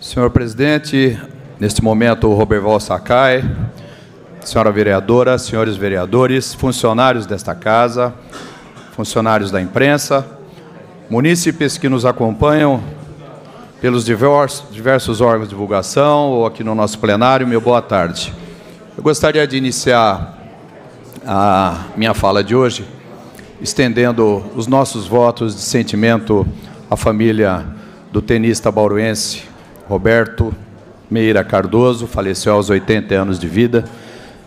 Senhor presidente, neste momento o Roberval Sakai, senhora vereadora, senhores vereadores, funcionários desta casa, funcionários da imprensa, munícipes que nos acompanham pelos diversos órgãos de divulgação ou aqui no nosso plenário, meu boa tarde. Eu gostaria de iniciar a minha fala de hoje estendendo os nossos votos de sentimento à família do tenista bauruense Roberto Meira Cardoso, faleceu aos 80 anos de vida,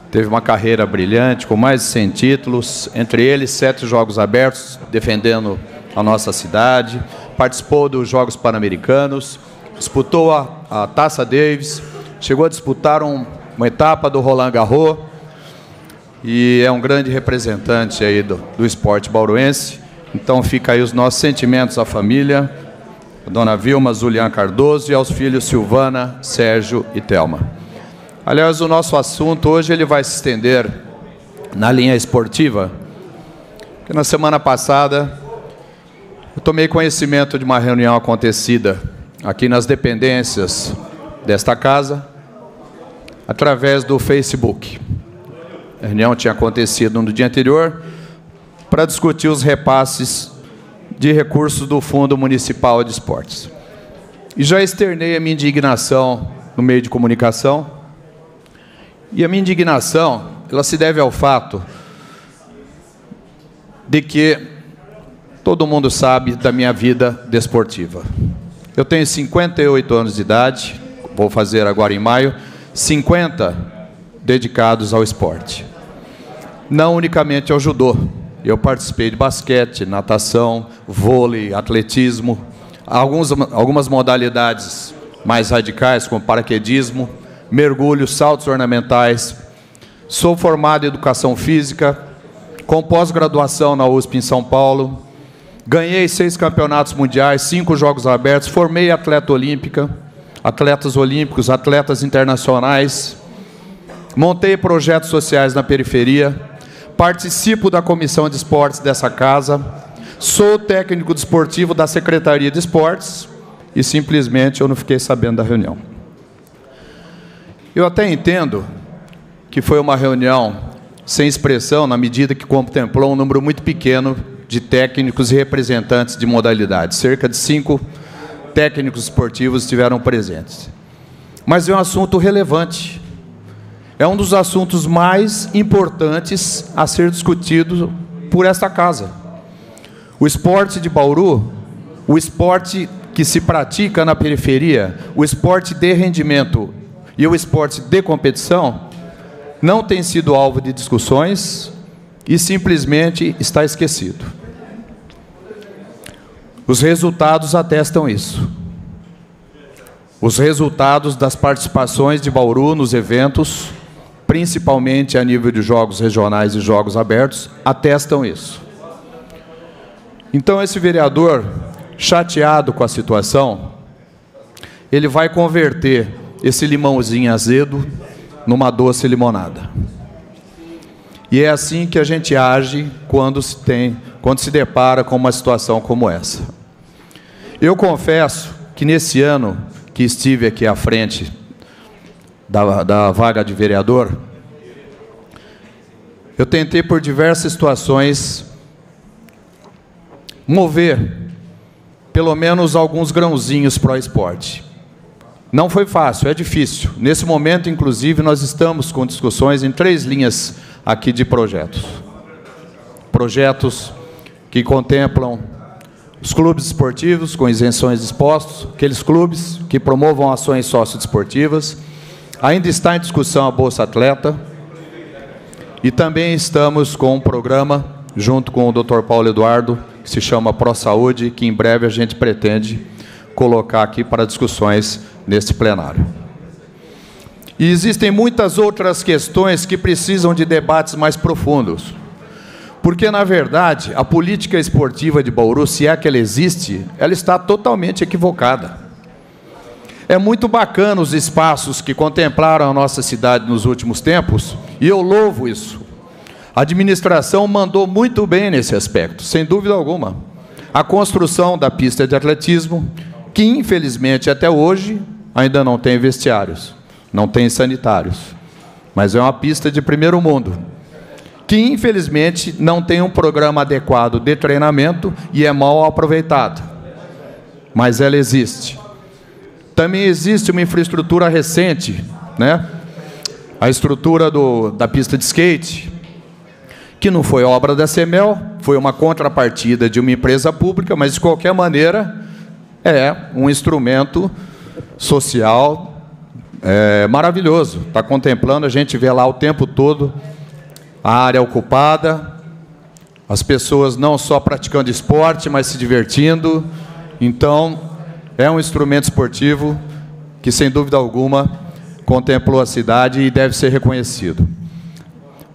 teve uma carreira brilhante, com mais de 100 títulos, entre eles 7 Jogos Abertos, defendendo a nossa cidade, participou dos Jogos Pan-Americanos, disputou a Taça Davis, chegou a disputar uma etapa do Roland Garros, e é um grande representante aí do esporte bauruense. Então fica aí os nossos sentimentos à família, a dona Vilma Zulian Cardoso e aos filhos Silvana, Sérgio e Thelma. Aliás, o nosso assunto hoje ele vai se estender na linha esportiva, que na semana passada eu tomei conhecimento de uma reunião acontecida aqui nas dependências desta casa, através do Facebook. A reunião tinha acontecido no dia anterior para discutir os repasses de recursos do Fundo Municipal de Esportes. E já externei a minha indignação no meio de comunicação. E a minha indignação, ela se deve ao fato de que todo mundo sabe da minha vida desportiva. Eu tenho 58 anos de idade, vou fazer agora em maio, 50 dedicados ao esporte. Não unicamente ao judô. Eu participei de basquete, natação, vôlei, atletismo, algumas modalidades mais radicais, como paraquedismo, mergulho, saltos ornamentais. Sou formado em educação física, com pós-graduação na USP em São Paulo. Ganhei 6 campeonatos mundiais, 5 Jogos Abertos, formei atleta olímpica, atletas olímpicos, atletas internacionais. Montei projetos sociais na periferia. Participo da comissão de esportes dessa casa, sou técnico desportivo da Secretaria de Esportes e simplesmente eu não fiquei sabendo da reunião. Eu até entendo que foi uma reunião sem expressão, na medida que contemplou um número muito pequeno de técnicos e representantes de modalidades. Cerca de 5 técnicos esportivos estiveram presentes. Mas é um assunto relevante. É um dos assuntos mais importantes a ser discutido por esta casa. O esporte de Bauru, o esporte que se pratica na periferia, o esporte de rendimento e o esporte de competição, não tem sido alvo de discussões e simplesmente está esquecido. Os resultados atestam isso. Os resultados das participações de Bauru nos eventos, principalmente a nível de jogos regionais e jogos abertos, atestam isso. Então, esse vereador, chateado com a situação, ele vai converter esse limãozinho azedo numa doce limonada. E é assim que a gente age quando se depara com uma situação como essa. Eu confesso que nesse ano que estive aqui à frente da vaga de vereador, eu tentei por diversas situações mover pelo menos alguns grãozinhos para o esporte. Não foi fácil, é difícil. Nesse momento, inclusive, nós estamos com discussões em 3 linhas aqui de projetos. Projetos que contemplam os clubes esportivos com isenções de impostos, aqueles clubes que promovam ações sociodesportivas. Ainda está em discussão a Bolsa Atleta. E também estamos com um programa, junto com o Dr. Paulo Eduardo, que se chama ProSaúde, que em breve a gente pretende colocar aqui para discussões neste plenário. E existem muitas outras questões que precisam de debates mais profundos. Porque, na verdade, a política esportiva de Bauru, se é que ela existe, ela está totalmente equivocada. É muito bacana os espaços que contemplaram a nossa cidade nos últimos tempos, e eu louvo isso. A administração mandou muito bem nesse aspecto, sem dúvida alguma. A construção da pista de atletismo, que infelizmente até hoje ainda não tem vestiários, não tem sanitários, mas é uma pista de primeiro mundo, que infelizmente não tem um programa adequado de treinamento e é mal aproveitado, mas ela existe. Também existe uma infraestrutura recente, né? A estrutura da pista de skate, que não foi obra da CEMEL, foi uma contrapartida de uma empresa pública, mas de qualquer maneira é um instrumento social maravilhoso. Está contemplando, a gente vê lá o tempo todo a área ocupada, as pessoas não só praticando esporte, mas se divertindo. Então, é um instrumento esportivo que, sem dúvida alguma, contemplou a cidade e deve ser reconhecido.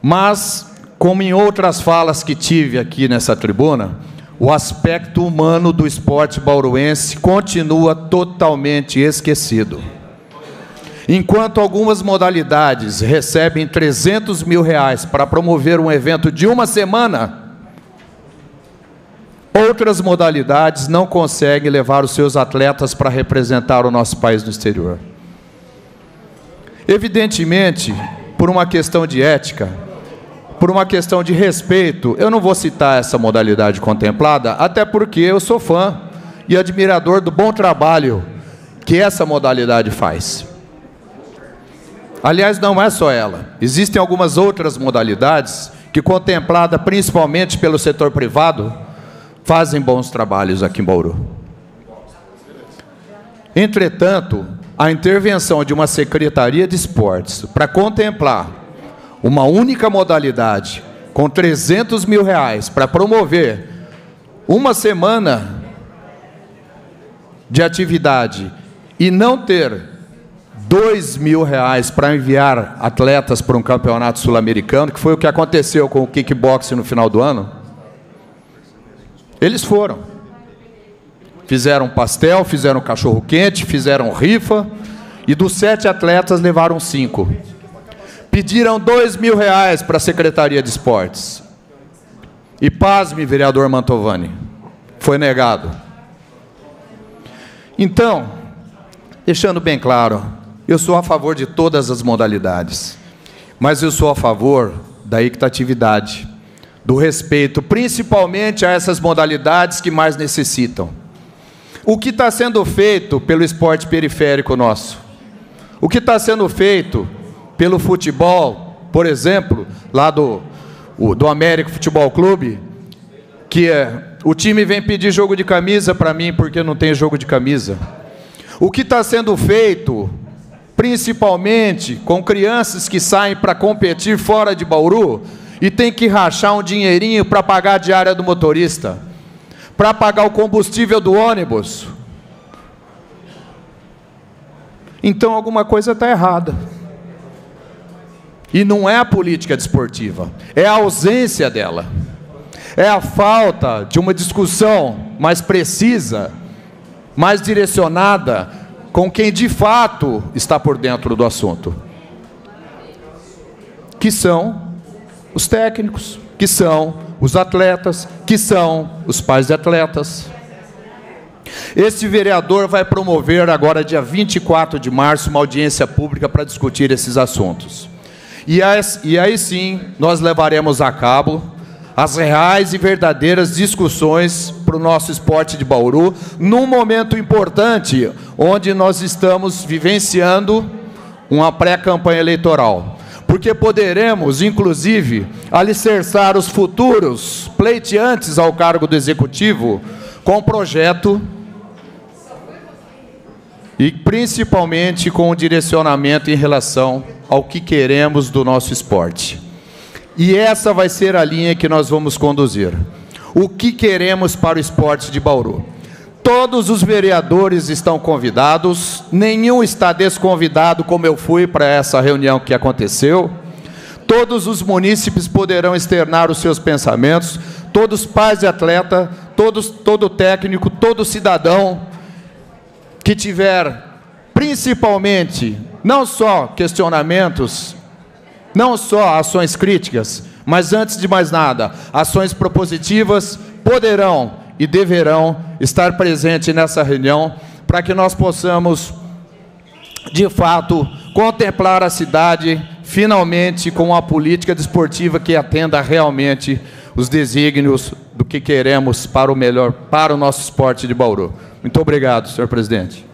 Mas, como em outras falas que tive aqui nessa tribuna, o aspecto humano do esporte bauruense continua totalmente esquecido. Enquanto algumas modalidades recebem R$300 mil para promover um evento de uma semana, outras modalidades não conseguem levar os seus atletas para representar o nosso país no exterior. Evidentemente, por uma questão de ética, por uma questão de respeito, eu não vou citar essa modalidade contemplada, até porque eu sou fã e admirador do bom trabalho que essa modalidade faz. Aliás, não é só ela. Existem algumas outras modalidades que, contemplada principalmente pelo setor privado, fazem bons trabalhos aqui em Bauru. Entretanto, a intervenção de uma Secretaria de Esportes para contemplar uma única modalidade com R$300 mil para promover uma semana de atividade e não ter R$2 mil para enviar atletas para um campeonato sul-americano, que foi o que aconteceu com o kickboxing no final do ano, eles foram. Fizeram pastel, fizeram cachorro-quente, fizeram rifa, e dos 7 atletas levaram 5. Pediram R$2 mil para a Secretaria de Esportes. E pasme, vereador Mantovani, foi negado. Então, deixando bem claro, eu sou a favor de todas as modalidades, mas eu sou a favor da equitatividade, do respeito, principalmente a essas modalidades que mais necessitam. O que está sendo feito pelo esporte periférico nosso? O que está sendo feito pelo futebol, por exemplo, lá do América Futebol Clube, que o time vem pedir jogo de camisa para mim porque não tem jogo de camisa. O que está sendo feito, principalmente com crianças que saem para competir fora de Bauru e tem que rachar um dinheirinho para pagar a diária do motorista, para pagar o combustível do ônibus. Então alguma coisa está errada. E não é a política desportiva, é a ausência dela. É a falta de uma discussão mais precisa, mais direcionada, com quem de fato está por dentro do assunto. Que são os técnicos, que são os atletas, que são os pais de atletas. Este vereador vai promover agora, dia 24 de março, uma audiência pública para discutir esses assuntos. E aí sim, nós levaremos a cabo as reais e verdadeiras discussões para o nosso esporte de Bauru, num momento importante, onde nós estamos vivenciando uma pré-campanha eleitoral. Porque poderemos, inclusive, alicerçar os futuros pleiteantes ao cargo do Executivo com um projeto e, principalmente, com o direcionamento em relação ao que queremos do nosso esporte. E essa vai ser a linha que nós vamos conduzir. O que queremos para o esporte de Bauru? Todos os vereadores estão convidados, nenhum está desconvidado, como eu fui para essa reunião que aconteceu. Todos os munícipes poderão externar os seus pensamentos, todos pais de atleta, todo técnico, todo cidadão que tiver, principalmente, não só questionamentos, não só ações críticas, mas, antes de mais nada, ações propositivas, poderão e deverão estar presentes nessa reunião, para que nós possamos de fato, contemplar a cidade, finalmente, com uma política desportiva que atenda realmente os desígnios do que queremos para o melhor, para o nosso esporte de Bauru. Muito obrigado, senhor presidente.